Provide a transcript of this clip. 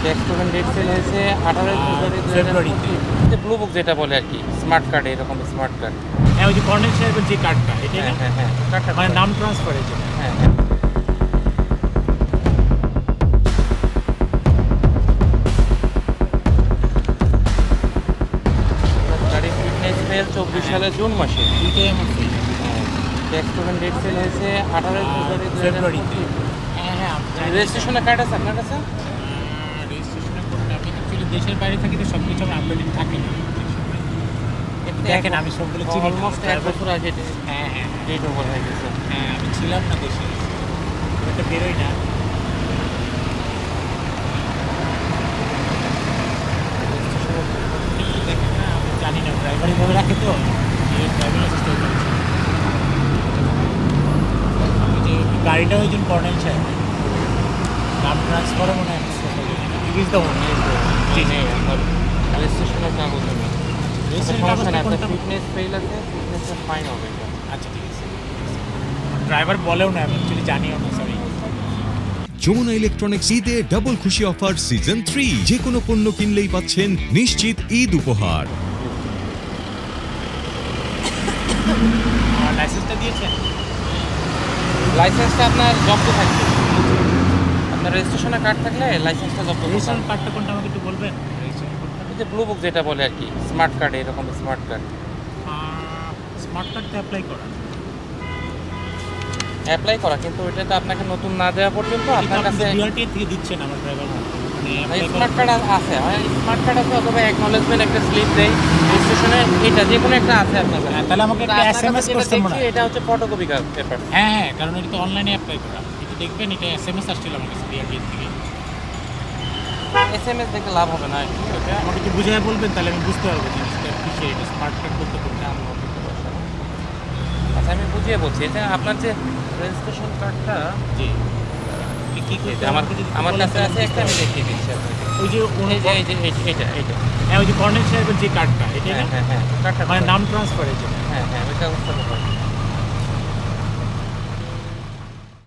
Tax payment date সেল হয়েছে 18 ফেব্রুয়ারিতে। যে ব্লু বুক যেটা বলে আর কি, স্মার্ট কার্ড, এরকম স্মার্ট কার্ড। হ্যাঁ, ওই যে কর্নেল সাহেবের যে কার্ডটা, এটা না? হ্যাঁ হ্যাঁ, কার্ডটা মানে নাম ট্রান্সফারের জন্য। হ্যাঁ হ্যাঁ। গাড়ি ফিটনেস ফেল 24 সালের জুন মাসে। দুইটাই আমার ফেল। ট্যাক্স পেমেন্ট ডেট সেল হয়েছে 18 ফেব্রুয়ারিতে। হ্যাঁ হ্যাঁ, রেজিস্ট্রেশনের কার্ড আছে আপনার কাছে? রেজিস্ট্রেশনের করতে আমি অ্যাকচুয়ালি দেশের বাইরে থাকি, তো সব কিছু আমার আপডেট থাকে না। দেখেন, আমি সবগুলো চিনি। অলমোস্ট 1 বছর আগে হ্যাঁ হ্যাঁ ডেট ওভার হয়ে গেছে। হ্যাঁ, আমি ছিলাম না দেশে, এটা বেরোই না। দেখেন না, আমি জানি না, ড্রাইভার এইভাবে রাখে তো, ড্রাইভিং লাইসেন্স তৈরি করেছি। আমি যে গাড়িটা ওই জন্য কর্নেল সাহেব নাম ট্রান্সফারও মনে হয় ইজ দ্য ওয়ান। জি নেই, আপনার রেজিস্ট্রেশনের কাগজ নেই। রেজিস্ট্রেশন সমস্যা নেই, আপনার কাগজটা ফিটনেস ফেল আছে, ফিটনেসের ফাইন হবে এটা। আচ্ছা, ঠিক আছে। ড্রাইভার বলেও না, আমি অ্যাকচুয়ালি জানিও না, সরি। যমুনা ইলেকট্রনিক্স ঈদে ডাবল খুশি অফার সিজন 3, যে কোনো পণ্য কিনলেই পাচ্ছেন নিশ্চিত ঈদ উপহার। আমার লাইসেন্সটা দিয়েছেন? লাইসেন্সটা আপনার জব্দ থাকবে। আপনার রেজিস্ট্রেশনের কার্ড থাকলে লাইসেন্সটা জব্দ করতে রেজিস্ট্রেশন হবে। কার্ডটা কোনটা আমাকে একটু বলবেন? রেজিস্ট্রেশন কোডটা? এই যে ব্লু বুক যেটা বলে আর কি, স্মার্ট কার্ড, এরকম স্মার্ট কার্ড। স্মার্ট কার্ডটা অ্যাপ্লাই করা। অ্যাপ্লাই করা, কিন্তু ওইটা তো আপনাকে নতুন না দেওয়া পর্যন্ত আপনার কাছে বিআরটি থেকে দিচ্ছেন আমার ড্রাইভার, মানে স্মার্ট কার্ড আছে। স্মার্ট কার্ড আছে, অথবা অ্যাকনলেজমেন্ট একটা স্লিপ দেয় রেজিস্ট্রেশনে, এটা যে কোনো একটা আছে আপনার কাছে। তাহলে আমাকে একটা এসএমএস করতে মনে হয়। এটা হচ্ছে ফটোকপি পেপার। হ্যাঁ হ্যাঁ, কারণ এটা তো অনলাইনে অ্যাপ্লাই করা। এটা দেখবেন, এটা এসএমএস আসছিল আমার কাছে বিআরটি থেকে। এসএমএস দেখে লাভ হবে না, ওটা আমাকে একটু বুঝিয়ে বলবেন, তাহলে আমি বুঝতে পারবো জিনিসটা কিসের, এটা স্মার্ট কার্ড করতে করতে। আচ্ছা, আমি বুঝিয়ে বলছি। এটা আপনার যে রেজিস্ট্রেশন কার্ডটা, জি, কি করতে আমার কাছে আছে একটা, আমি দেখিয়ে দিচ্ছি আপনাকে। ওই যে এই যে এটা হ্যাঁ, ওই যে কর্নেল সাহেবের যে কার্ডটা, এটা না? হ্যাঁ হ্যাঁ, কার্ডটা মানে নাম ট্রান্সফারের জন্য। হ্যাঁ হ্যাঁ, ওই কাগজটা